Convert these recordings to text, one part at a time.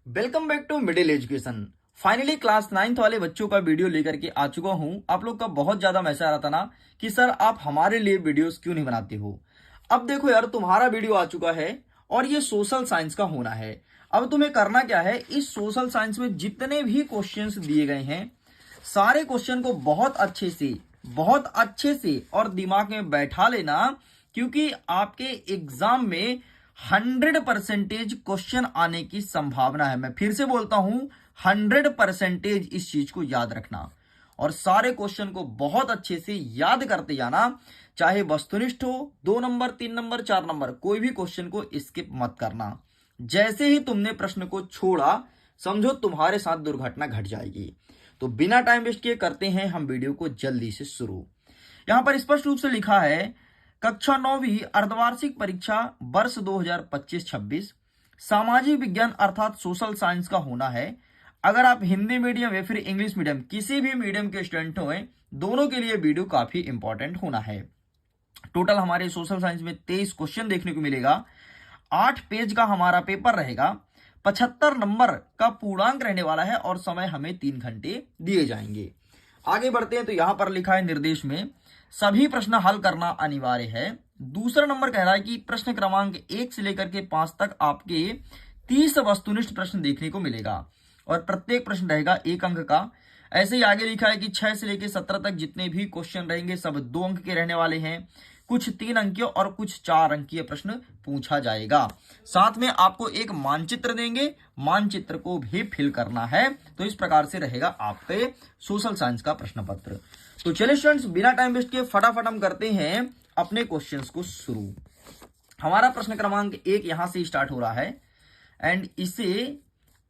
Welcome back to middle education. Finally class 9th वाले बच्चों का वीडियो लेकर के आ चुका हूं। आप लोग का बहुत ज्यादा मैसेज आ रहा था ना कि सर आप हमारे लिए वीडियोस क्यों नहीं बनाते हो। अब देखो यार, तुम्हारा वीडियो आ चुका है और ये सोशल साइंस का होना है। अब तुम्हें करना क्या है, इस सोशल साइंस में जितने भी क्वेश्चंस दिए गए हैं सारे क्वेश्चन को बहुत अच्छे से और दिमाग में बैठा लेना, क्योंकि आपके एग्जाम में 100% क्वेश्चन आने की संभावना है। मैं फिर से बोलता हूं, 100% इस चीज को याद रखना और सारे क्वेश्चन को बहुत अच्छे से याद करते जाना। चाहे वस्तुनिष्ठ हो, 2 नंबर 3 नंबर 4 नंबर, कोई भी क्वेश्चन को स्किप मत करना। जैसे ही तुमने प्रश्न को छोड़ा, समझो तुम्हारे साथ दुर्घटना घट जाएगी। तो बिना टाइम वेस्ट किए करते हैं हम वीडियो को जल्दी से शुरू। यहां पर स्पष्ट रूप से लिखा है, कक्षा 9वीं अर्धवार्षिक परीक्षा वर्ष 2025-26 सामाजिक विज्ञान अर्थात सोशल साइंस का होना है। अगर आप हिंदी मीडियम या फिर इंग्लिश मीडियम किसी भी मीडियम के स्टूडेंट हो, दोनों के लिए वीडियो काफी इंपॉर्टेंट होना है। टोटल हमारे सोशल साइंस में 23 क्वेश्चन देखने को मिलेगा। 8 पेज का हमारा पेपर रहेगा। 75 नंबर का पूर्णांक रहने वाला है और समय हमें 3 घंटे दिए जाएंगे। आगे बढ़ते हैं तो यहां पर लिखा है निर्देश में सभी प्रश्न हल करना अनिवार्य है। दूसरा नंबर कह रहा है कि प्रश्न क्रमांक 1 से लेकर के 5 तक आपके 30 वस्तुनिष्ठ प्रश्न देखने को मिलेगा और प्रत्येक प्रश्न रहेगा 1 अंक का। ऐसे ही आगे लिखा है कि 6 से लेकर 17 तक जितने भी क्वेश्चन रहेंगे सब 2 अंक के रहने वाले हैं। कुछ 3 अंकीय और कुछ 4 अंकीय प्रश्न पूछा जाएगा। साथ में आपको एक मानचित्र देंगे, मानचित्र को भी फिल करना है। तो इस प्रकार से रहेगा आपके सोशल साइंस का प्रश्न पत्र। तो चलिए स्टूडेंट्स, बिना टाइम वेस्ट किए फटाफट हम करते हैं अपने क्वेश्चंस को शुरू। हमारा प्रश्न क्रमांक 1 यहां से स्टार्ट हो रहा है एंड इसे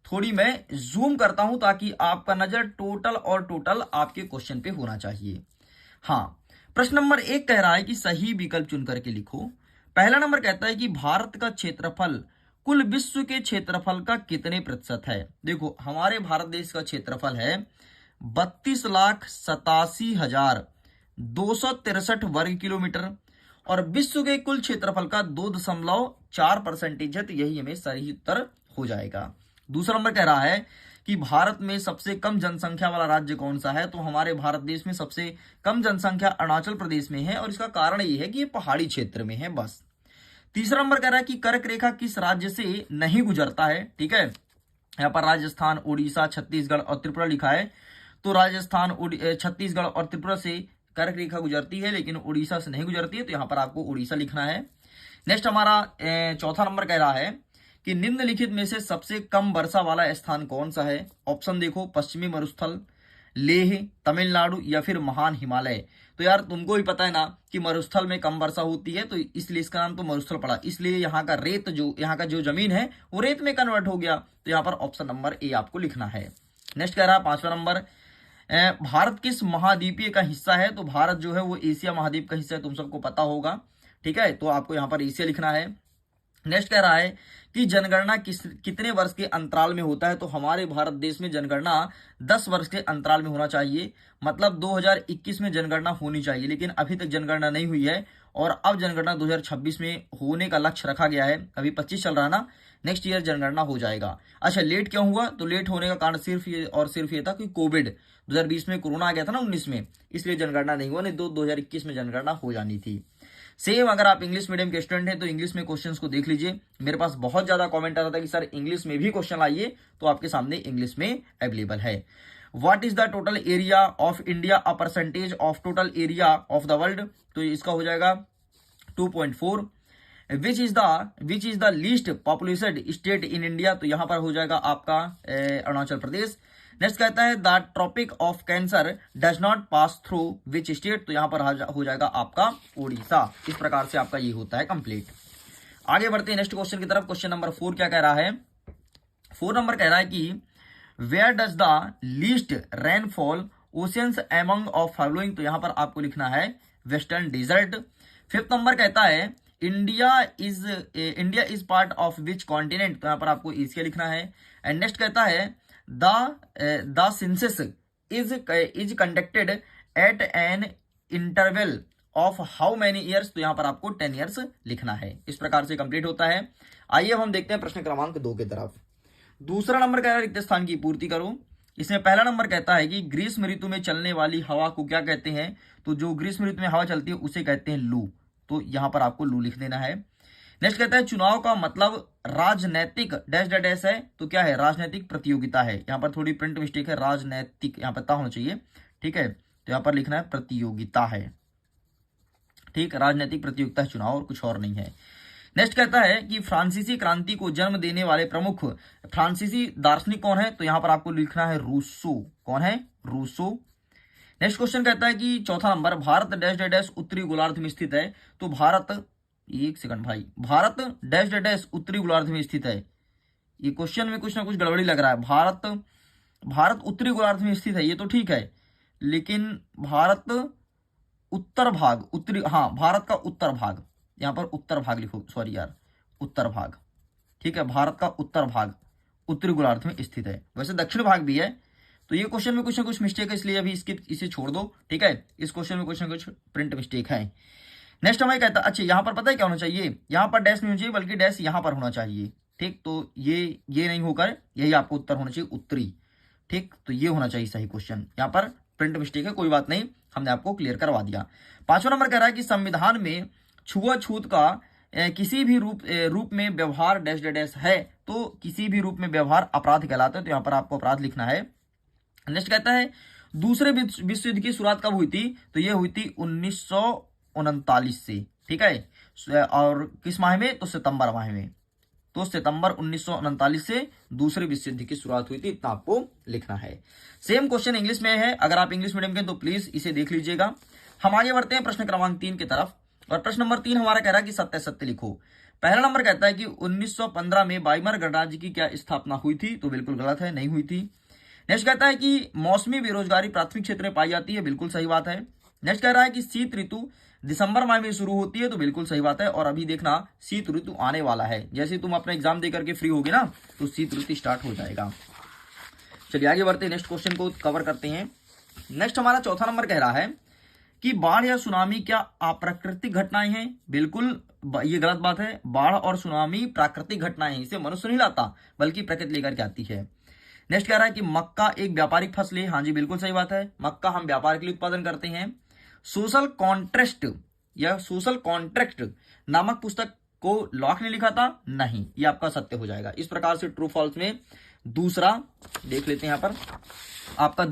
थोड़ी मैं जूम करता हूं ताकि आपका नजर टोटल आपके क्वेश्चन पे होना चाहिए। हाँ, प्रश्न नंबर 1 कह रहा है कि सही विकल्प चुन करके लिखो। पहला नंबर कहता है कि भारत का क्षेत्रफल कुल विश्व के क्षेत्रफल का कितने प्रतिशत है। देखो, हमारे भारत देश का क्षेत्रफल है 32,87,263 वर्ग किलोमीटर और विश्व के कुल क्षेत्रफल का 2.4% है। तो यही हमें सही उत्तर हो जाएगा। दूसरा नंबर कह रहा है कि भारत में सबसे कम जनसंख्या वाला राज्य कौन सा है। तो हमारे भारत देश में सबसे कम जनसंख्या अरुणाचल प्रदेश में है और इसका कारण ये है कि ये पहाड़ी क्षेत्र में है बस। तीसरा नंबर कह रहा है कि कर्क रेखा किस राज्य से नहीं गुजरता है। ठीक है, यहाँ पर राजस्थान, उड़ीसा, छत्तीसगढ़ और त्रिपुरा लिखा है। तो राजस्थान, छत्तीसगढ़ और त्रिपुरा से कर्क रेखा गुजरती है लेकिन उड़ीसा से नहीं गुजरती है। तो यहाँ पर आपको उड़ीसा लिखना है। नेक्स्ट हमारा चौथा नंबर कह रहा है कि निम्नलिखित में से सबसे कम वर्षा वाला स्थान कौन सा है। ऑप्शन देखो, पश्चिमी मरुस्थल, लेह, तमिलनाडु या फिर महान हिमालय। तो यार तुमको भी पता है ना कि मरुस्थल में कम वर्षा होती है, तो इसलिए इसका नाम तो मरुस्थल पड़ा। इसलिए यहाँ का रेत यहाँ का जो जमीन है वो रेत में कन्वर्ट हो गया। तो यहाँ पर ऑप्शन नंबर ए आपको लिखना है। नेक्स्ट कह रहा है 5वां नंबर, भारत किस महाद्वीपीय का हिस्सा है। तो भारत जो है वो एशिया महाद्वीप का हिस्सा है, तुम सबको पता होगा। ठीक है, तो आपको यहाँ पर एशिया लिखना है। नेक्स्ट कह रहा है कि जनगणना कितने वर्ष के अंतराल में होता है। तो हमारे भारत देश में जनगणना 10 वर्ष के अंतराल में होना चाहिए। मतलब 2021 में जनगणना होनी चाहिए, लेकिन अभी तक जनगणना नहीं हुई है और अब जनगणना 2026 में होने का लक्ष्य रखा गया है। अभी 25 चल रहा है ना, नेक्स्ट ईयर जनगणना हो जाएगा। अच्छा, लेट क्यों हुआ। तो लेट होने का कारण सिर्फ ये और सिर्फ ये था कि कोविड 2020 में कोरोना आ गया था ना 19 में, इसलिए जनगणना नहीं हुआ, नहीं तो 2021 में जनगणना हो जानी थी। सेम अगर आप इंग्लिश मीडियम के स्टूडेंट हैं तो इंग्लिश में क्वेश्चंस को देख लीजिए। मेरे पास बहुत ज्यादा कमेंट आ रहा था कि सर इंग्लिश में भी क्वेश्चन लाइए, तो आपके सामने इंग्लिश में अवेलेबल है। What is the total area of India a percentage of total area of the world. तो इसका हो जाएगा 2.4। Which is the least populated state in India. तो यहां पर हो जाएगा आपका अरुणाचल प्रदेश। नेक्स्ट कहता है the tropic of cancer does not pass through which state. तो यहां पर हो जाएगा आपका उड़ीसा। इस प्रकार से आपका ये होता है कंप्लीट। आगे बढ़ते हैं नेक्स्ट क्वेश्चन की तरफ। क्वेश्चन नंबर 4 क्या कह रहा है। 4 नंबर कह रहा है कि where does the least rainfall oceans among of following. तो यहां पर आपको लिखना है वेस्टर्न डिजर्ट। 5th नंबर कहता है India is part of which continent. तो यहां पर आपको एशिया लिखना है। एंड नेक्स्ट कहता है the census is conducted at an interval of how many years. तो यहां पर आपको 10 ईयर्स लिखना है। इस प्रकार से कंप्लीट होता है। आइए अब हम देखते हैं प्रश्न क्रमांक 2 की तरफ। दूसरा नंबर कह रहा है रिक्त स्थान की पूर्ति करो। इसमें पहला नंबर कहता है कि ग्रीष्म ऋतु में चलने वाली हवा को क्या कहते हैं, तो जो ग्रीष्म ऋतु में हवा चलती है उसे कहते हैं लू, तो यहां पर आपको लू लिख देना है। नेक्स्ट कहता है चुनाव का मतलब राजनैतिक डैश डैश है, तो क्या है, राजनैतिक प्रतियोगिता है। यहाँ पर थोड़ी प्रिंट मिस्टेक है, राजनैतिक यहाँ पता होना चाहिए, ठीक है, तो यहाँ पर लिखना है प्रतियोगिता है, ठीक, राजनैतिक प्रतियोगिता है चुनाव, और कुछ और नहीं है। नेक्स्ट कहता है कि फ्रांसीसी क्रांति को जन्म देने वाले प्रमुख फ्रांसीसी दार्शनिक कौन है, तो यहां पर आपको लिखना है रूसो। कौन है, रूसो। नेक्स्ट क्वेश्चन कहता है कि चौथा नंबर भारत डैश डैश उत्तरी गोलार्ध में स्थित है, तो भारत, एक सेकंड भाई, भारत डैश डैश उत्तरी गोलार्ध में स्थित है। ये क्वेश्चन में कुछ ना कुछ गड़बड़ी लग रहा है। भारत उत्तरी गोलार्ध में स्थित है, ये तो ठीक है, लेकिन भारत उत्तर भाग, उत्तरी, हाँ भारत का उत्तर भाग, यहां पर उत्तर भाग लिखो, सॉरी यार, उत्तर भाग, ठीक है, भारत का उत्तर भाग उत्तरी गोलार्ध में स्थित है। वैसे दक्षिण भाग भी है, तो ये क्वेश्चन में कुछ ना कुछ मिस्टेक है, इसलिए अभी इसे छोड़ दो, ठीक है, इस क्वेश्चन में कुछ ना कुछ प्रिंट मिस्टेक है। नेक्स्ट हमें कहता है, अच्छा यहां पर पता है क्या होना चाहिए, यहां पर डैश नहीं होना चाहिए, बल्कि डैश यहां पर होना चाहिए, ठीक, तो ये नहीं होकर यही आपको उत्तर होना चाहिए, उत्तरी, ठीक, तो ये होना चाहिए सही क्वेश्चन। यहां पर प्रिंट मिस्टेक है, कोई बात नहीं, हमने आपको क्लियर करवा दिया। पांचवा नंबर कह रहा है कि संविधान में छुआछूत का किसी भी रूप में व्यवहार डैश डैश है, तो किसी भी रूप में व्यवहार अपराध कहलाता है, तो यहां पर आपको अपराध लिखना है। नेक्स्ट कहता है दूसरे विश्व युद्ध की शुरुआत कब हुई थी, तो यह हुई थी 1939 से, ठीक है, और किस माह में, तो सितंबर माह में, तो सितंबर 1939 से दूसरे विश्व युद्ध की शुरुआत हुई थी, इतना आपको लिखना है। सेम क्वेश्चन इंग्लिश में है, अगर आप इंग्लिश मीडियम के तो प्लीज इसे देख लीजिएगा। हम आगे बढ़ते हैं प्रश्न क्रमांक 3 की तरफ, और प्रश्न नंबर 3 हमारा कह रहा है कि सत्य सत्य लिखो। पहला नंबर कहता है कि 1915 में बाइमर गणराज्य की क्या स्थापना हुई थी, तो बिल्कुल गलत है, नहीं हुई थी। नेक्स्ट कहता है कि मौसमी बेरोजगारी प्राथमिक क्षेत्र में पाई जाती है, बिल्कुल सही बात है। नेक्स्ट कह रहा है कि शीत ऋतु दिसंबर माह में शुरू होती है, तो बिल्कुल सही बात है, और अभी देखना शीत ऋतु आने वाला है, जैसे तुम अपना एग्जाम दे करके फ्री होगे ना, तो शीत ऋतु स्टार्ट हो जाएगा। चलिए आगे बढ़ते हैं, नेक्स्ट क्वेश्चन को कवर करते हैं। नेक्स्ट हमारा चौथा नंबर कह रहा है कि बाढ़ या सुनामी क्या अप्राकृतिक घटनाएं हैं, बिल्कुल ये गलत बात है। बाढ़ और सुनामी प्राकृतिक घटनाएं हैं, इसे मनुष्य नहीं लाता, बल्कि प्रकृति लेकर के आती है। नेक्स्ट कह रहा है कि मक्का एक व्यापारिक फसल है, हाँ जी बिल्कुल सही बात है, मक्का हम व्यापार के लिए उत्पादन करते हैं। सोशल कॉन्ट्रैक्ट या सोशल कॉन्ट्रैक्ट नामक पुस्तक को लॉक ने लिखा था, नहीं, ये आपका सत्य हो जाएगा। इस प्रकार से ट्रू फॉल्स में दूसरा देख लेते हैं, यहाँ पर आपका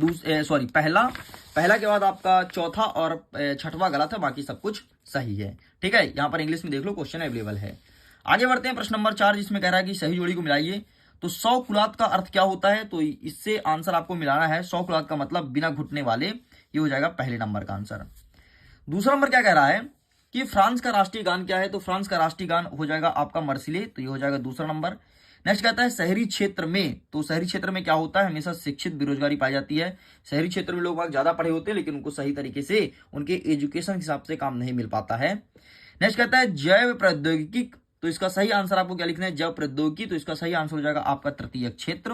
पहला के बाद आपका चौथा और छठवां गलत है, बाकी सब कुछ सही है, ठीक है। यहाँ पर इंग्लिश में देख लो, क्वेश्चन अवेलेबल है। आगे बढ़ते हैं प्रश्न नंबर 4, जिसमें कह रहा है कि सही जोड़ी को मिलाइए। तो 100 कुलात का अर्थ क्या होता है, तो इससे आंसर आपको मिलाना है। 100 कुलात का मतलब बिना घुटने वाले, ये हो जाएगा पहले नंबर का आंसर। दूसरा नंबर क्या कह रहा है कि फ्रांस का राष्ट्रीय गान क्या है, तो फ्रांस का राष्ट्रीय गान हो जाएगा आपका मर्सिले, तो ये हो जाएगा दूसरा नंबर। नेक्स्ट कहता है शहरी क्षेत्र में, तो शहरी क्षेत्र में क्या होता है, हमेशा शिक्षित बेरोजगारी पाई जाती है। शहरी क्षेत्र में लोग ज्यादा पढ़े होते हैं, लेकिन उनको सही तरीके से उनके एजुकेशन के हिसाब से काम नहीं मिल पाता है। नेक्स्ट कहता है जैव प्रौद्योगिकी, तो इसका सही आंसर आपको क्या लिखना है, जैव प्रौद्योगिकी, तो इसका सही आंसर हो जाएगा आपका तृतीय क्षेत्र।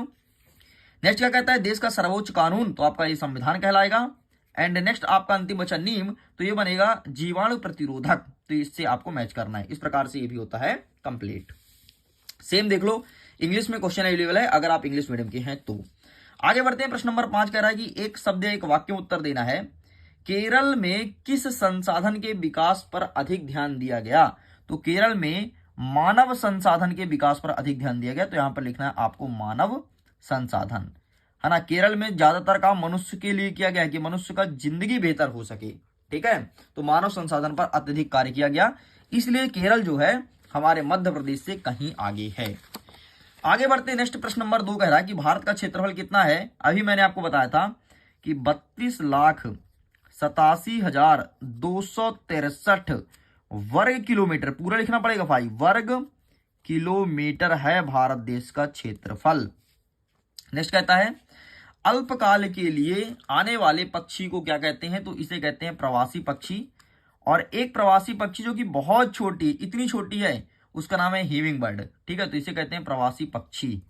नेक्स्ट क्या कहता है देश का सर्वोच्च कानून, तो आपका ये संविधान कहलाएगा। एंड नेक्स्ट आपका अंतिम बचा नीम, तो ये बनेगा जीवाणु प्रतिरोधक, तो इससे आपको मैच करना है। इस प्रकार से ये भी होता है कंप्लीट। सेम देख लो, इंग्लिश में क्वेश्चन अवेलेबल है, अगर आप इंग्लिश मीडियम के हैं तो। आगे बढ़ते हैं, प्रश्न नंबर 5 कह रहा है कि एक शब्द या एक वाक्य में उत्तर देना है। केरल में किस संसाधन के विकास पर अधिक ध्यान दिया गया, तो केरल में मानव संसाधन के विकास पर अधिक ध्यान दिया गया, तो यहां पर लिखना है आपको मानव संसाधन, है ना। केरल में ज्यादातर काम मनुष्य के लिए किया गया है कि मनुष्य का जिंदगी बेहतर हो सके, ठीक है, तो मानव संसाधन पर अत्यधिक कार्य किया गया, इसलिए केरल जो है हमारे मध्य प्रदेश से कहीं आगे है। आगे बढ़ते हैं, नेक्स्ट प्रश्न नंबर 2 कह रहा है कि भारत का क्षेत्रफल कितना है। अभी मैंने आपको बताया था कि 32,87,263 वर्ग किलोमीटर, पूरा लिखना पड़ेगा भाई, वर्ग किलोमीटर है भारत देश का क्षेत्रफल। नेक्स्ट कहता है अल्पकाल के लिए आने वाले पक्षी को क्या कहते हैं, तो इसे कहते हैं प्रवासी पक्षी। और एक प्रवासी पक्षी जो कि बहुत छोटी, इतनी छोटी है, उसका नाम है हिमिंग बर्ड, ठीक है, तो इसे कहते हैं प्रवासी पक्षी।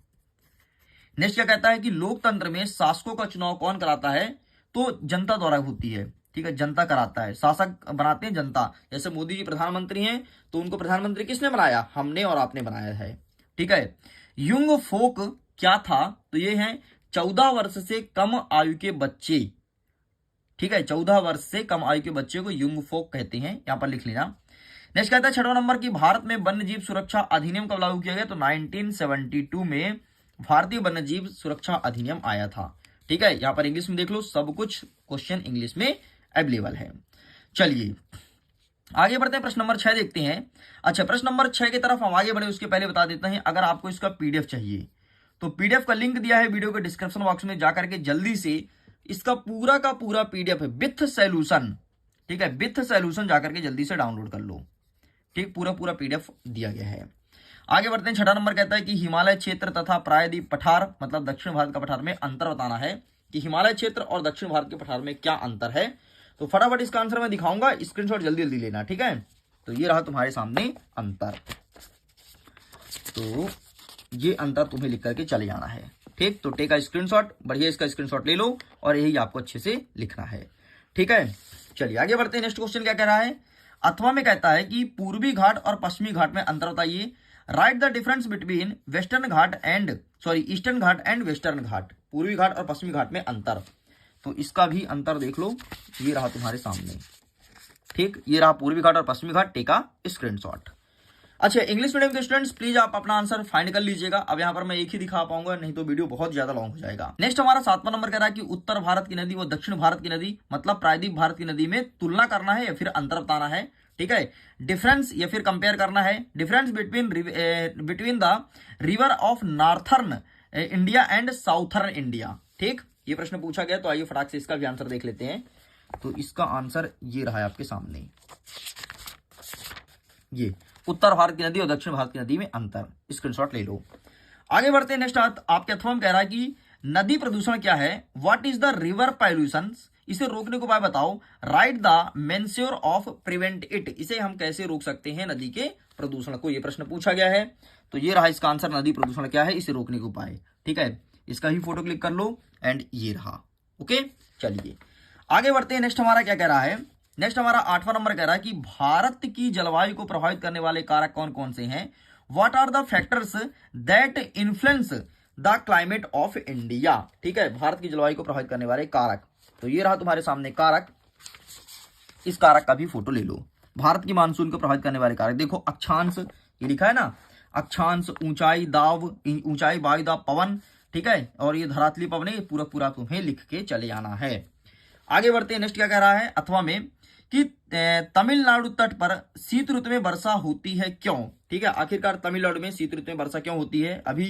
नेक्स्ट क्या कहता है कि लोकतंत्र में शासकों का चुनाव कौन कराता है, तो जनता द्वारा होती है, ठीक है, जनता कराता है, शासक बनाते हैं जनता। जैसे मोदी जी प्रधानमंत्री हैं, तो उनको प्रधानमंत्री किसने बनाया, हमने और आपने बनाया है, ठीक है। युंग फोक क्या था? तो ये है 14 वर्ष से कम आयु के बच्चे। ठीक है, 14 वर्ष से कम आयु के बच्चे को युंग फोक कहते हैं, यहां पर लिख लेना। नेक्स्ट कहता है 6वां नंबर की भारत में वन्यजीव सुरक्षा अधिनियम कब लागू किया गया? तो 1972 में भारतीय वन्यजीव सुरक्षा अधिनियम आया था। ठीक है, यहां पर इंग्लिश में देख लो, सब कुछ क्वेश्चन इंग्लिश में अवेलेबल है। चलिए आगे बढ़ते हैं, प्रश्न नंबर 6 देखते हैं। अच्छा, प्रश्न नंबर 6 की तरफ हम आगे बढ़े उसके पहले बता देते हैं, अगर आपको इसका पीडीएफ चाहिए तो पीडीएफ का लिंक दिया है वीडियो के डिस्क्रिप्शन बॉक्स में, जाकर के जल्दी से इसका पूरा का पूरा पीडीएफ है विथ सॉल्यूशन। ठीक है, विथ सॉल्यूशन जाकर के जल्दी से डाउनलोड कर लो। ठीक, पूरा पूरा पीडीएफ दिया गया है। आगे बढ़ते हैं, 6वां नंबर कहता है कि हिमालय क्षेत्र तथा प्रायद्वीप पठार मतलब दक्षिण भारत का पठार में अंतर बताना है, कि हिमालय क्षेत्र और दक्षिण भारत के पठार में क्या अंतर है। तो फटाफट इसका आंसर मैं दिखाऊंगा, स्क्रीनशॉट जल्दी जल्दी लेना। ठीक है, तो ये रहा तुम्हारे सामने अंतर, तो ये अंतर तुम्हें लिख करके चले जाना है। ठीक, तो टेक का स्क्रीनशॉट, बढ़िया इसका स्क्रीनशॉट ले लो और यही आपको अच्छे से लिखना है। ठीक है, चलिए आगे बढ़ते हैं। नेक्स्ट क्वेश्चन क्या कह रहा है? अथवा में कहता है कि पूर्वी घाट और पश्चिमी घाट में अंतर बताइए। Write the difference between western ghat and eastern ghat and western ghat. पूर्वी घाट और पश्चिमी घाट में अंतर, तो इसका भी अंतर देख लो, ये रहा तुम्हारे सामने। ठीक, ये रहा पूर्वी घाट और पश्चिमी घाट, टेका स्क्रीनशॉट। अच्छा, इंग्लिश मीडियम के स्टूडेंट्स प्लीज आप अपना आंसर फाइंड कर लीजिएगा। अब यहाँ पर मैं एक ही दिखा पाऊंगा, नहीं तो वीडियो बहुत ज्यादा लॉन्ग हो जाएगा। नेक्स्ट हमारा 7वां नंबर कह रहा है कि उत्तर भारत की नदी व दक्षिण भारत की नदी मतलब प्रायद्वीप भारत की नदी में तुलना करना है या फिर अंतर बताना है। ठीक है, डिफरेंस या फिर कंपेयर करना है। Difference between the river of northern India and southern India. ठीक, ये प्रश्न पूछा गया, तो आइए फटाक से इसका भी आंसर देख लेते हैं। तो इसका आंसर ये रहा है आपके सामने, ये उत्तर भारत की नदी और दक्षिण भारत की नदी में अंतर, स्क्रीनशॉट ले लो। आगे बढ़ते हैं। नेक्स्ट आपके अथवा में कह रहा है कि नदी प्रदूषण क्या है? What is the river pollution? इसे रोकने को उपाय बताओ। Write the measure of prevent it, इसे हम कैसे रोक सकते हैं नदी के प्रदूषण को, यह प्रश्न पूछा गया है। तो ये रहा इसका आंसर, नदी प्रदूषण क्या है, इसे रोकने के उपाय। ठीक है, इसका ही फोटो क्लिक कर लो एंड ये रहा। ओके, चलिए आगे बढ़ते हैं। नेक्स्ट हमारा क्या कह रहा है? नेक्स्ट हमारा 8वां नंबर कह रहा है कि भारत की जलवायु को प्रभावित करने वाले कारक कौन कौन से हैं? What are the factors that influence the climate of India. ठीक है, भारत की जलवायु को प्रभावित करने वाले कारक, तो ये रहा तुम्हारे सामने कारक, इस कारक का भी फोटो ले लो। भारत की मानसून को प्रभावित करने वाले कारक देखो, अक्षांश ये लिखा है ना, अक्षांश, ऊंचाई, दाब, ऊंचाई, वायु दाब, पवन। ठीक है, और ये धरातली पवन है, पूरा पूरा तुम्हें लिख के चले आना है। आगे बढ़ते हैं। नेक्स्ट क्या कह रहा है अथवा में कि तमिलनाडु तट पर शीत ऋतु में वर्षा होती है क्यों? ठीक है, आखिरकार तमिलनाडु में शीत ऋतु में वर्षा क्यों होती है? अभी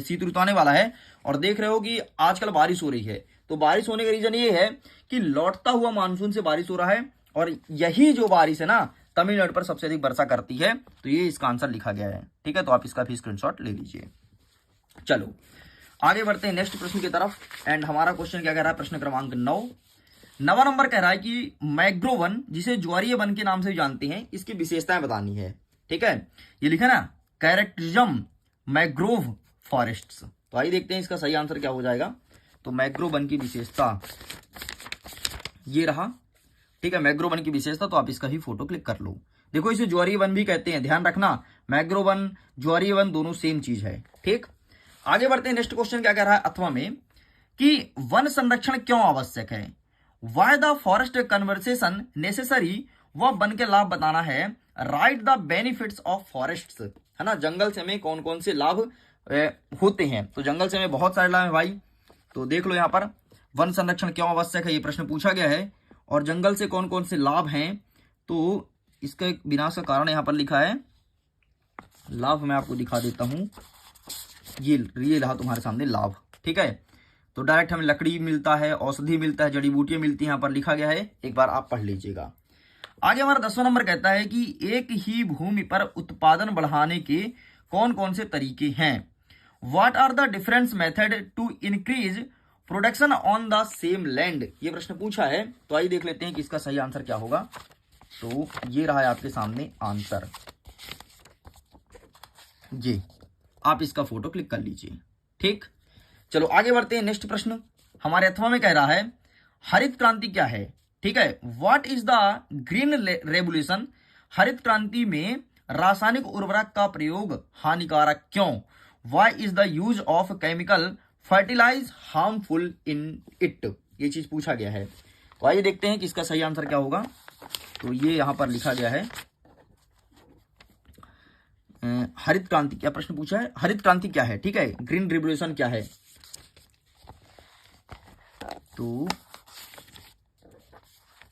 शीत ऋतु आने वाला है और देख रहे हो कि आजकल बारिश हो रही है, तो बारिश होने का रीजन ये है कि लौटता हुआ मानसून से बारिश हो रहा है, और यही जो बारिश है ना तमिलनाडु पर सबसे अधिक वर्षा करती है, तो ये इसका आंसर लिखा गया है। ठीक है, तो आप इसका भी स्क्रीनशॉट ले लीजिए। चलो आगे बढ़ते हैं नेक्स्ट प्रश्न की तरफ, एंड हमारा क्वेश्चन क्या कह रहा है? प्रश्न क्रमांक 9। 9वां नंबर कह रहा है कि मैंग्रोव वन, जिसे ज्वारीय वन के नाम से भी जानते हैं, इसकी विशेषताएं बतानी है। ठीक है, ये लिखा ना, कैरेक्टरिज्म मैंग्रोव फॉरेस्ट्स। तो आइए देखते हैं इसका सही आंसर क्या हो जाएगा। तो मैंग्रोव वन की विशेषता ये रहा। ठीक है, मैंग्रोव वन की विशेषता, तो आप इसका ही फोटो क्लिक कर लो। देखो, इसे ज्वारीय वन भी कहते हैं, ध्यान रखना, मैंग्रोव वन ज्वारीय वन दोनों सेम चीज है। ठीक, आगे बढ़ते हैं। नेक्स्ट क्वेश्चन क्या कह रहा है अथवा में कि वन संरक्षण क्यों आवश्यक है? Why the forest conversation necessary, वह वन के लाभ बताना है। Right the benefits of forests, है ना, जंगल से हमें कौन कौन से लाभ होते हैं? तो जंगल से हमें बहुत सारे लाभ है भाई, तो देख लो यहाँ पर वन संरक्षण क्यों आवश्यक है, ये प्रश्न पूछा गया है, और जंगल से कौन कौन से लाभ हैं, तो इसका विनाश का कारण यहाँ पर लिखा है। लाभ मैं आपको दिखा देता हूं, ये रहा तुम्हारे सामने लाभ। ठीक है, तो डायरेक्ट हमें लकड़ी मिलता है, औषधि मिलता है, जड़ी बूटियां मिलती हैं, यहाँ पर लिखा गया है, एक बार आप पढ़ लीजिएगा। आगे हमारा 10वां नंबर कहता है कि एक ही भूमि पर उत्पादन बढ़ाने के कौन कौन से तरीके हैं? What are the different method to increase production on the same land, ये प्रश्न पूछा है। तो आइए देख लेते हैं कि इसका सही आंसर क्या होगा। तो ये रहा है आपके सामने आंसर, ये आप इसका फोटो क्लिक कर लीजिए। ठीक, चलो आगे बढ़ते हैं। नेक्स्ट प्रश्न हमारे अथवा में कह रहा है हरित क्रांति क्या है? ठीक है, what is the green revolution? हरित क्रांति में रासायनिक उर्वरक का प्रयोग हानिकारक क्यों? Why is the use of chemical fertilize harmful in it, ये चीज पूछा गया है। तो आइए देखते हैं कि इसका सही आंसर क्या होगा। तो ये यहां पर लिखा गया है हरित क्रांति, क्या प्रश्न पूछा है, हरित क्रांति क्या है, ठीक है, ग्रीन रिवोल्यूशन क्या है। तो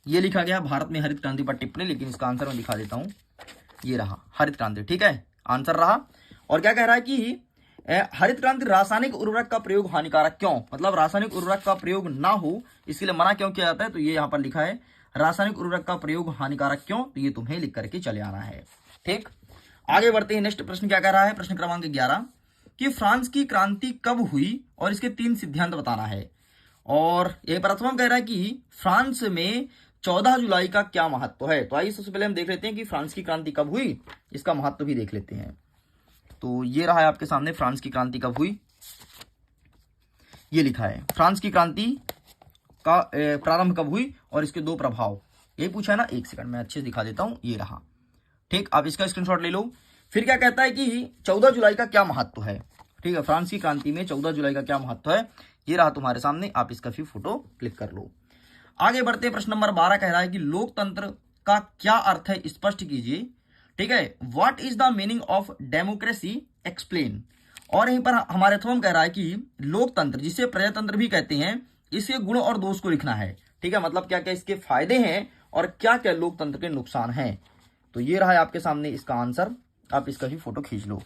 ये लिखा गया भारत में हरित क्रांति पर टिप्पणी, लेकिन इसका आंसर मैं दिखा देता हूं, ये रहा हरित क्रांति, ठीक है, आंसर रहा। और क्या कह रहा है कि हरित क्रांति रासायनिक उर्वरक का प्रयोग हानिकारक क्यों, मतलब रासायनिक उर्वरक का प्रयोग ना हो इसके लिए मना क्यों किया जाता है। तो ये यहां पर लिखा है रासायनिक उर्वरक का प्रयोग हानिकारक क्यों, तो ये तुम्हें लिख करके चले आना है, ठीक। आगे बढ़ते हैं, नेक्स्ट प्रश्न क्या कह रहा है, प्रश्न क्रमांक 11 कि फ्रांस की क्रांति कब हुई और इसके 3 सिद्धांत बताना है। और ये प्रथम कह रहा है कि फ्रांस में 14 जुलाई का क्या महत्व है। तो आइए सबसे पहले हम देख लेते हैं कि फ्रांस की क्रांति कब हुई, इसका महत्व भी देख लेते हैं। तो ये रहा है आपके सामने फ्रांस की क्रांति कब हुई, ये लिखा है फ्रांस की क्रांति का प्रारंभ कब हुई और इसके 2 प्रभाव, ये पूछा है ना। एक सेकंड मैं अच्छे से दिखा देता हूं, ये रहा, ठीक, आप इसका स्क्रीनशॉट ले लो। फिर क्या कहता है कि 14 जुलाई का क्या महत्व है, ठीक है, फ्रांस की क्रांति में 14 जुलाई का क्या महत्व है, ये रहा तुम्हारे सामने, आप इसका फिर फोटो क्लिक कर लो। आगे बढ़ते हैं, प्रश्न नंबर 12 कह रहा है कि लोकतंत्र का क्या अर्थ है स्पष्ट कीजिए, ठीक है, what is the meaning of democracy explain. और यहीं पर हमारे थ्रू कह रहा है कि लोकतंत्र जिसे प्रजातंत्र भी कहते हैं, इसके गुण और दोष को लिखना है, ठीक है, मतलब क्या क्या इसके फायदे हैं और क्या क्या लोकतंत्र के नुकसान हैं। तो ये रहा है आपके सामने इसका आंसर, आप इसका भी फोटो खींच लो।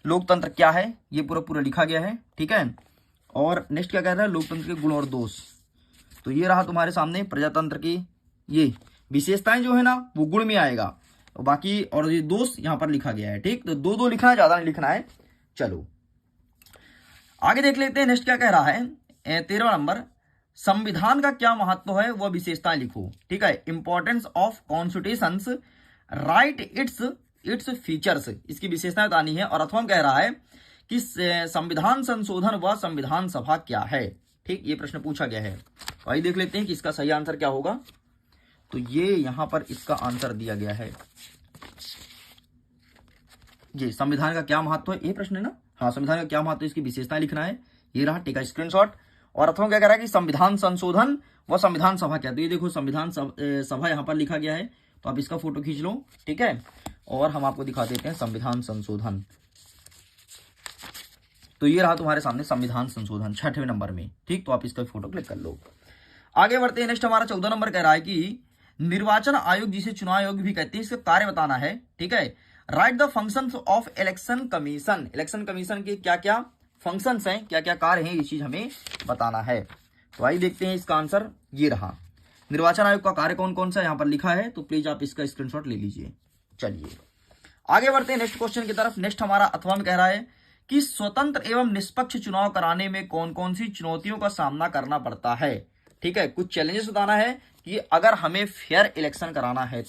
लोकतंत्र क्या है ये पूरा पूरा लिखा गया है, ठीक है। और नेक्स्ट क्या कह रहा है, लोकतंत्र के गुण और दोष। तो ये रहा तुम्हारे सामने प्रजातंत्र की ये विशेषताएं जो है ना वो गुण में आएगा, और बाकी और ये दोष यहां पर लिखा गया है, ठीक। तो 2-2 लिखना है, ज्यादा नहीं लिखना है। चलो आगे देख लेते हैं, नेक्स्ट क्या कह रहा है, 13वां नंबर, संविधान का क्या महत्व है वह विशेषताएं लिखो, ठीक है, importance of constitutions, right its features, इसकी विशेषताएं बतानी है। और अथवा कह रहा है कि संविधान संशोधन व संविधान सभा क्या है, ठीक, ये प्रश्न पूछा गया है। तो आइए देख लेते हैं कि इसका सही आंसर क्या होगा। तो ये यहां पर इसका आंसर दिया गया है, ये संविधान का क्या महत्व है, ये प्रश्न है ना, हाँ, संविधान का क्या महत्व है इसकी विशेषताएं लिखना है, ये रहा, टेक स्क्रीनशॉट। और अथवा क्या कह रहा है कि संविधान संशोधन व संविधान सभा क्या, तो ये देखो संविधान सभा यहां पर लिखा गया है, तो आप इसका फोटो खींच लो, ठीक है। और हम आपको दिखा देते हैं संविधान संशोधन। तो ये रहा तुम्हारे सामने संविधान संशोधन 6वें नंबर में, ठीक, तो आप इसका फोटो क्लिक कर लो। आगे बढ़ते हैं, नेक्स्ट हमारा 14 नंबर कह रहा है कि निर्वाचन आयोग जिसे चुनाव आयोग भी कहते हैं, इसका कार्य बताना है, ठीक है। Right the functions of election commission, election commission के क्या क्या फंक्शंस हैं, क्या क्या कार्य हैं, ये चीज हमें बताना है। तो आइए देखते हैं इसका आंसर, ये रहा, निर्वाचन आयोग का कार्य कौन कौन सा यहाँ पर लिखा है, तो प्लीज आप इसका स्क्रीनशॉट ले लीजिए। चलिए आगे बढ़ते हैं नेक्स्ट क्वेश्चन की तरफ। नेक्स्ट हमारा अथवा में कह रहा है कि स्वतंत्र एवं निष्पक्ष चुनाव कराने में कौन कौन सी चुनौतियों का सामना करना पड़ता है, ठीक है, कुछ चैलेंजेस बताना है कि अगर हमें फेयर इलेक्शन कराना है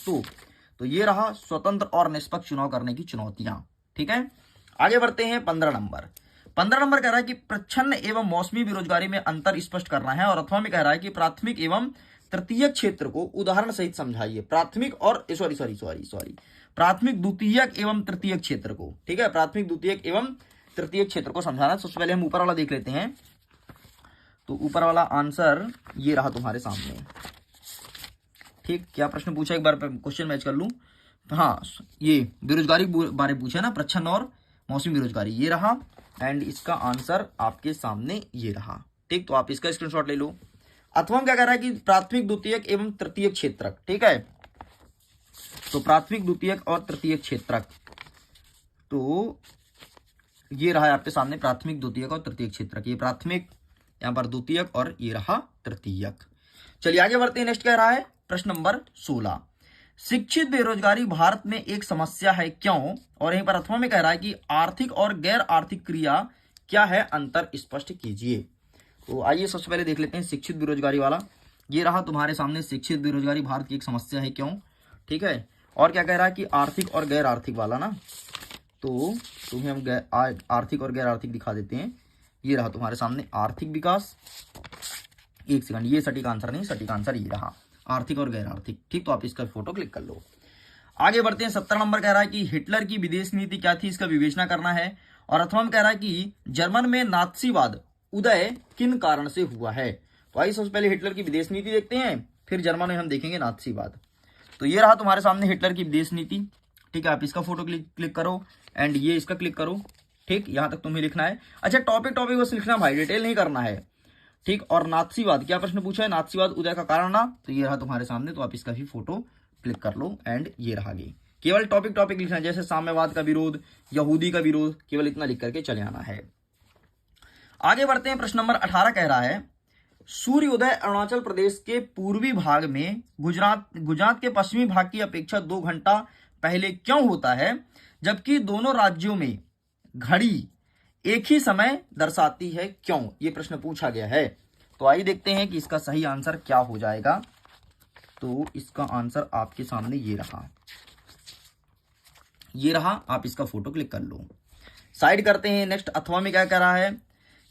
तो ये रहा स्वतंत्र और निष्पक्ष चुनाव करने की चुनौतियां, ठीक है। आगे बढ़ते हैं 15 नंबर। 15 नंबर कह रहा है कि प्रच्छन्न एवं मौसमी बेरोजगारी में अंतर स्पष्ट करना है। और अथवा में कह रहा है कि प्राथमिक एवं तृतीयक क्षेत्र को उदाहरण सहित समझाइए, प्राथमिक और सॉरी प्राथमिक द्वितीयक एवं तृतीयक क्षेत्र को, ठीक है, प्राथमिक द्वितीयक एवं तृतीयक क्षेत्र को समझाना। सबसे पहले हम ऊपर वाला देख लेते हैं। तो ऊपर वाला आंसर ये रहा तुम्हारे सामने, ठीक, क्या प्रश्न पूछा, एक बार क्वेश्चन मैच कर लूं। हाँ, ये बेरोजगारी बारे पूछा ना, प्रच्छन्न और मौसमी बेरोजगारी, ये रहा, एंड इसका आंसर आपके सामने ये रहा, ठीक। तो आप इसका स्क्रीनशॉट ले लो। अथवा क्या कह रहा है कि प्राथमिक द्वितीयक एवं तृतीयक क्षेत्रक, ठीक है, तो प्राथमिक द्वितीयक और तृतीयक क्षेत्रक, तो ये रहा है आपके सामने प्राथमिक द्वितीयक और तृतीयक क्षेत्रक, ये प्राथमिक, यहां पर द्वितीयक और ये रहा तृतीयक। चलिए आगे बढ़ते हैं, नेक्स्ट कह रहा है प्रश्न नंबर 16, शिक्षित बेरोजगारी भारत में एक समस्या है क्यों। और यहीं पर अथवा में कह रहा है कि आर्थिक और गैर आर्थिक क्रिया क्या है, अंतर स्पष्ट कीजिए। तो आइए सबसे पहले देख लेते हैं शिक्षित बेरोजगारी वाला, ये रहा तुम्हारे सामने, शिक्षित बेरोजगारी भारत की एक समस्या है क्यों, ठीक है। और क्या कह रहा है कि आर्थिक और गैर आर्थिक वाला ना, तो तुम्हें हम आर्थिक और गैर आर्थिक दिखा देते हैं। ये रहा तुम्हारे सामने आर्थिक विकास, एक सेकंड, ये सटीक आंसर नहीं, सटीक आंसर ये रहा आर्थिक और गैर आर्थिक, ठीक। तो आप इसका फोटो क्लिक कर लो। आगे बढ़ते हैं, 17 नंबर कह रहा है कि हिटलर की विदेश नीति क्या थी, इसका विवेचना करना है। और अथवा में कह रहा है कि जर्मन में नात्सीवाद उदय किन कारण से हुआ है। तो आइए सबसे पहले हिटलर की विदेश नीति देखते हैं, फिर जर्मन में हम देखेंगे नात्सीवाद। तो ये रहा तुम्हारे सामने हिटलर की विदेश नीति, ठीक है। आप इसका फोटो क्लिक करो एंड ये इसका क्लिक करो, ठीक। यहां तक तुम्हें लिखना है। अच्छा, टॉपिक बस लिखना भाई, डिटेल नहीं करना है, ठीक। और नात्सीवाद क्या प्रश्न पूछा है, नात्सीवाद उदय का कारण ना, तो ये रहा तुम्हारे सामने, तो आप इसका भी फोटो क्लिक कर लो एंड ये रहा आगे। केवल टॉपिक लिखना है, जैसे साम्यवाद का विरोध, यहूदी का विरोध, केवल इतना लिख करके चले आना है। आगे बढ़ते हैं। प्रश्न नंबर 18 कह रहा है सूर्योदय अरुणाचल प्रदेश के पूर्वी भाग में गुजरात के पश्चिमी भाग की अपेक्षा 2 घंटा पहले क्यों होता है, जबकि दोनों राज्यों में घड़ी एक ही समय दर्शाती है, क्यों? ये प्रश्न पूछा गया है। तो आइए देखते हैं कि इसका सही आंसर क्या हो जाएगा। तो इसका आंसर आपके सामने ये रहा, आप इसका फोटो क्लिक कर लो। साइड करते हैं। नेक्स्ट अथवा में क्या कह रहा है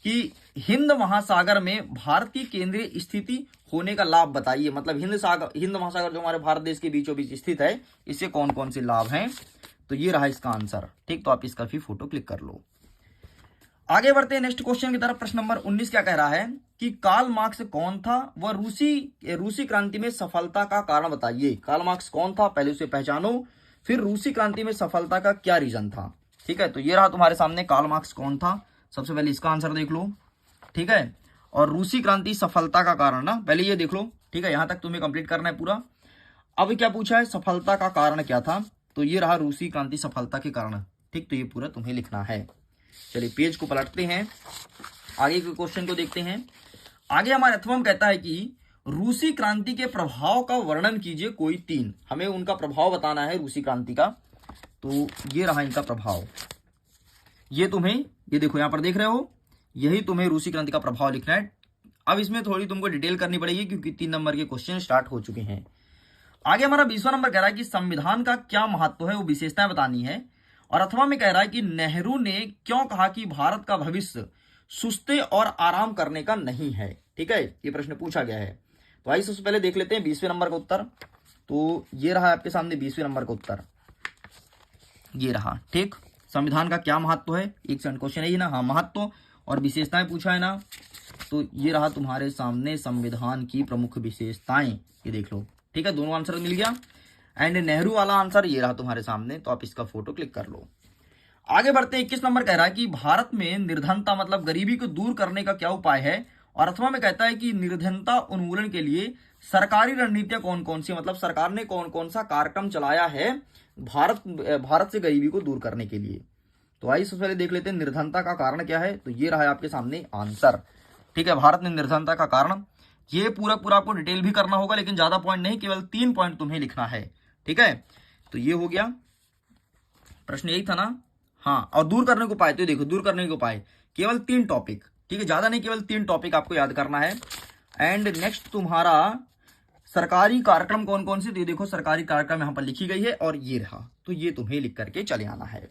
कि हिंद महासागर में भारत की केंद्रीय स्थिति होने का लाभ बताइए। मतलब हिंद महासागर जो हमारे भारत देश के बीचों बीच स्थित है, इससे कौन कौन से लाभ हैं। तो ये रहा इसका आंसर, ठीक। तो आप इसका भी फोटो क्लिक कर लो। आगे बढ़ते हैं नेक्स्ट क्वेश्चन की तरफ। प्रश्न नंबर 19 क्या कह रहा है कि कार्ल मार्क्स कौन था, वह रूसी क्रांति में सफलता का कारण बताइए। कार्ल मार्क्स कौन था, पहले उसे पहचानो, फिर रूसी क्रांति में सफलता का क्या रीजन था, ठीक है। तो ये रहा तुम्हारे सामने, कार्ल मार्क्स कौन था, सबसे पहले इसका आंसर देख लो, ठीक है। और रूसी क्रांति सफलता का कारण ना, पहले ये देख लो, ठीक है। यहां तक तुम्हें कंप्लीट करना है पूरा। अब क्या पूछा है, सफलता का कारण क्या था, तो ये रहा रूसी क्रांति सफलता के कारण, ठीक। तो ये पूरा तुम्हें लिखना है। चलिए पेज को पलटते हैं, आगे के क्वेश्चन को देखते हैं। आगे हमारे अथवा कहता है कि रूसी क्रांति के प्रभाव का वर्णन कीजिए कोई 3। हमें उनका प्रभाव बताना है रूसी क्रांति का। तो ये रहा इनका प्रभाव, ये तुम्हें, ये देखो यहां पर देख रहे हो, यही तुम्हें रूसी क्रांति का प्रभाव लिखना है। अब इसमें थोड़ी तुमको डिटेल करनी पड़ेगी क्योंकि 3 नंबर के क्वेश्चन स्टार्ट हो चुके हैं। आगे हमारा 20वां नंबर कह रहा है कि संविधान का क्या महत्व है, वो विशेषताएं बतानी है। और अथवा में कह रहा है कि नेहरू ने क्यों कहा कि भारत का भविष्य सुस्ते और आराम करने का नहीं है, ठीक है। ये प्रश्न पूछा गया है। तो आइए सबसे पहले देख लेते हैं 20वें नंबर का उत्तर। तो ये रहा आपके सामने 20वें नंबर का उत्तर, ये रहा, ठीक। संविधान का क्या महत्व है, एक सेकंड क्वेश्चन है ये ना, हाँ, महत्व और विशेषताएं पूछा है ना। तो ये रहा तुम्हारे सामने संविधान की प्रमुख विशेषताएं, ये देख लो, ठीक है। दोनों आंसर मिल गया एंड नेहरू वाला आंसर ये रहा तुम्हारे सामने। तो आप इसका फोटो क्लिक कर लो। आगे बढ़ते हैं। 21 नंबर कह रहा है कि भारत में निर्धनता मतलब गरीबी को दूर करने का क्या उपाय है। और अथवा में कहता है कि निर्धनता उन्मूलन के लिए सरकारी रणनीतियां कौन कौन सी, मतलब सरकार ने कौन कौन सा कार्यक्रम चलाया है भारत से गरीबी को दूर करने के लिए। तो आइए सबसे पहले देख लेते हैं निर्धनता का कारण क्या है। तो ये रहा है आपके सामने आंसर, ठीक है। भारत में निर्धनता का कारण, ये पूरा आपको डिटेल भी करना होगा, लेकिन ज्यादा पॉइंट नहीं, केवल 3 पॉइंट तुम्हें लिखना है, ठीक है। तो ये हो गया, प्रश्न यही था ना, हाँ। और दूर करने को उपाय, तो देखो दूर करने को उपाय केवल 3 टॉपिक, ठीक है, ज्यादा नहीं, केवल 3 टॉपिक आपको याद करना है। एंड नेक्स्ट तुम्हारा सरकारी कार्यक्रम कौन कौन से, तो ये देखो सरकारी कार्यक्रम यहां पर लिखी गई है और ये रहा, तो ये तुम्हें लिख करके चले आना है।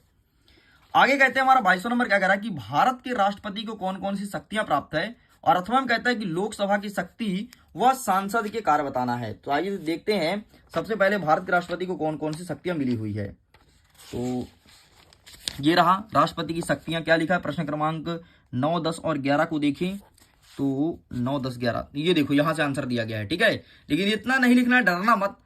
आगे कहते हैं हमारा 22वां नंबर क्या कह रहा है कि भारत के राष्ट्रपति को कौन कौन सी शक्तियां प्राप्त है। और अथवा में कहता है कि लोकसभा की शक्ति व सांसद के कार्य बताना है। तो आइए देखते हैं सबसे पहले भारत के राष्ट्रपति को कौन कौन सी शक्तियां मिली हुई है। तो ये रहा राष्ट्रपति की शक्तियां, क्या लिखा है, प्रश्न क्रमांक 9, 10 और 11 को देखें। तो 9, 10, 11 ये देखो यहां से आंसर दिया गया है, ठीक है। लेकिन इतना नहीं लिखना है, डरना मत।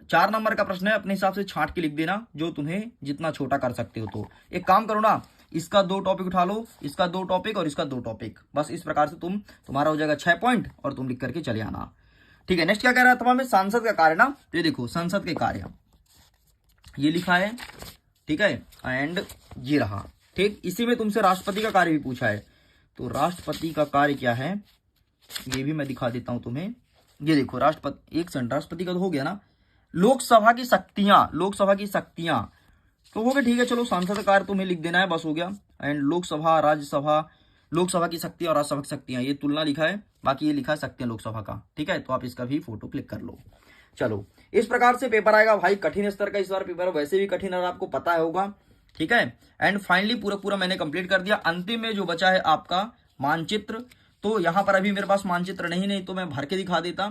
4 नंबर का प्रश्न है, अपने हिसाब से छांट के लिख देना, जो तुम्हें जितना छोटा कर सकते हो। तो एक काम करो ना, इसका 2 टॉपिक उठा लो, इसका 2 टॉपिक और इसका 2 टॉपिक, बस इस प्रकार से तुम्हारा हो जाएगा 6 पॉइंट और तुम लिख करके चले आना, ठीक है। नेक्स्ट क्या कह रहा है तुम्हारे सांसद का कार्य ना, तो ये देखो संसद के कार्य ये लिखा है, ठीक है। एंड ये रहा, ठीक। इसी में तुमसे राष्ट्रपति का कार्य भी पूछा है। तो राष्ट्रपति का कार्य क्या है ये भी मैं दिखा देता हूं तुम्हें। ये देखो राष्ट्रपति, एक सेकंड, राष्ट्रपति का तो हो गया ना। लोकसभा की शक्तियां तो हो गया, ठीक है। चलो सांसद कार्य तुम्हें लिख देना है, बस हो गया। एंड लोकसभा, राज्यसभा, लोकसभा की शक्तियां और राज्यसभा की शक्तियां, ये तुलना लिखा है, बाकी ये लिखा है शक्तियां लोकसभा का, ठीक है। तो आप इसका भी फोटो क्लिक कर लो। चलो इस प्रकार से पेपर आएगा भाई, कठिन स्तर का इस बार पेपर, वैसे भी कठिन और आपको पता होगा, ठीक है। एंड फाइनली पूरा मैंने कंप्लीट कर दिया। अंतिम में जो बचा है आपका मानचित्र, तो यहां पर अभी मेरे पास मानचित्र नहीं तो मैं भर के दिखा देता,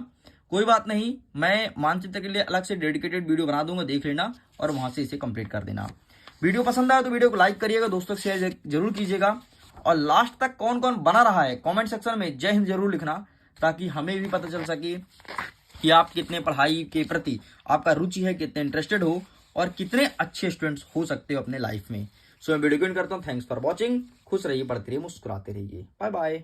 कोई बात नहीं, मैं मानचित्र के लिए अलग से डेडिकेटेड वीडियो बना दूंगा, देख लेना और वहां से इसे कंप्लीट कर देना। वीडियो पसंद आया तो वीडियो को लाइक करिएगा, दोस्तों को शेयर जरूर कीजिएगा, और लास्ट तक कौन कौन बना रहा है कमेंट सेक्शन में जय हिंद जरूर लिखना, ताकि हमें भी पता चल सके कि आप कितने पढ़ाई के प्रति आपका रुचि है, कितने इंटरेस्टेड हो और कितने अच्छे स्टूडेंट्स हो सकते हो अपने लाइफ में। सो मैं वीडियो को एंड करता हूँ। Thanks for watching. खुश रहिए, पढ़ते रहिए, मुस्कुराते रहिए। Bye bye.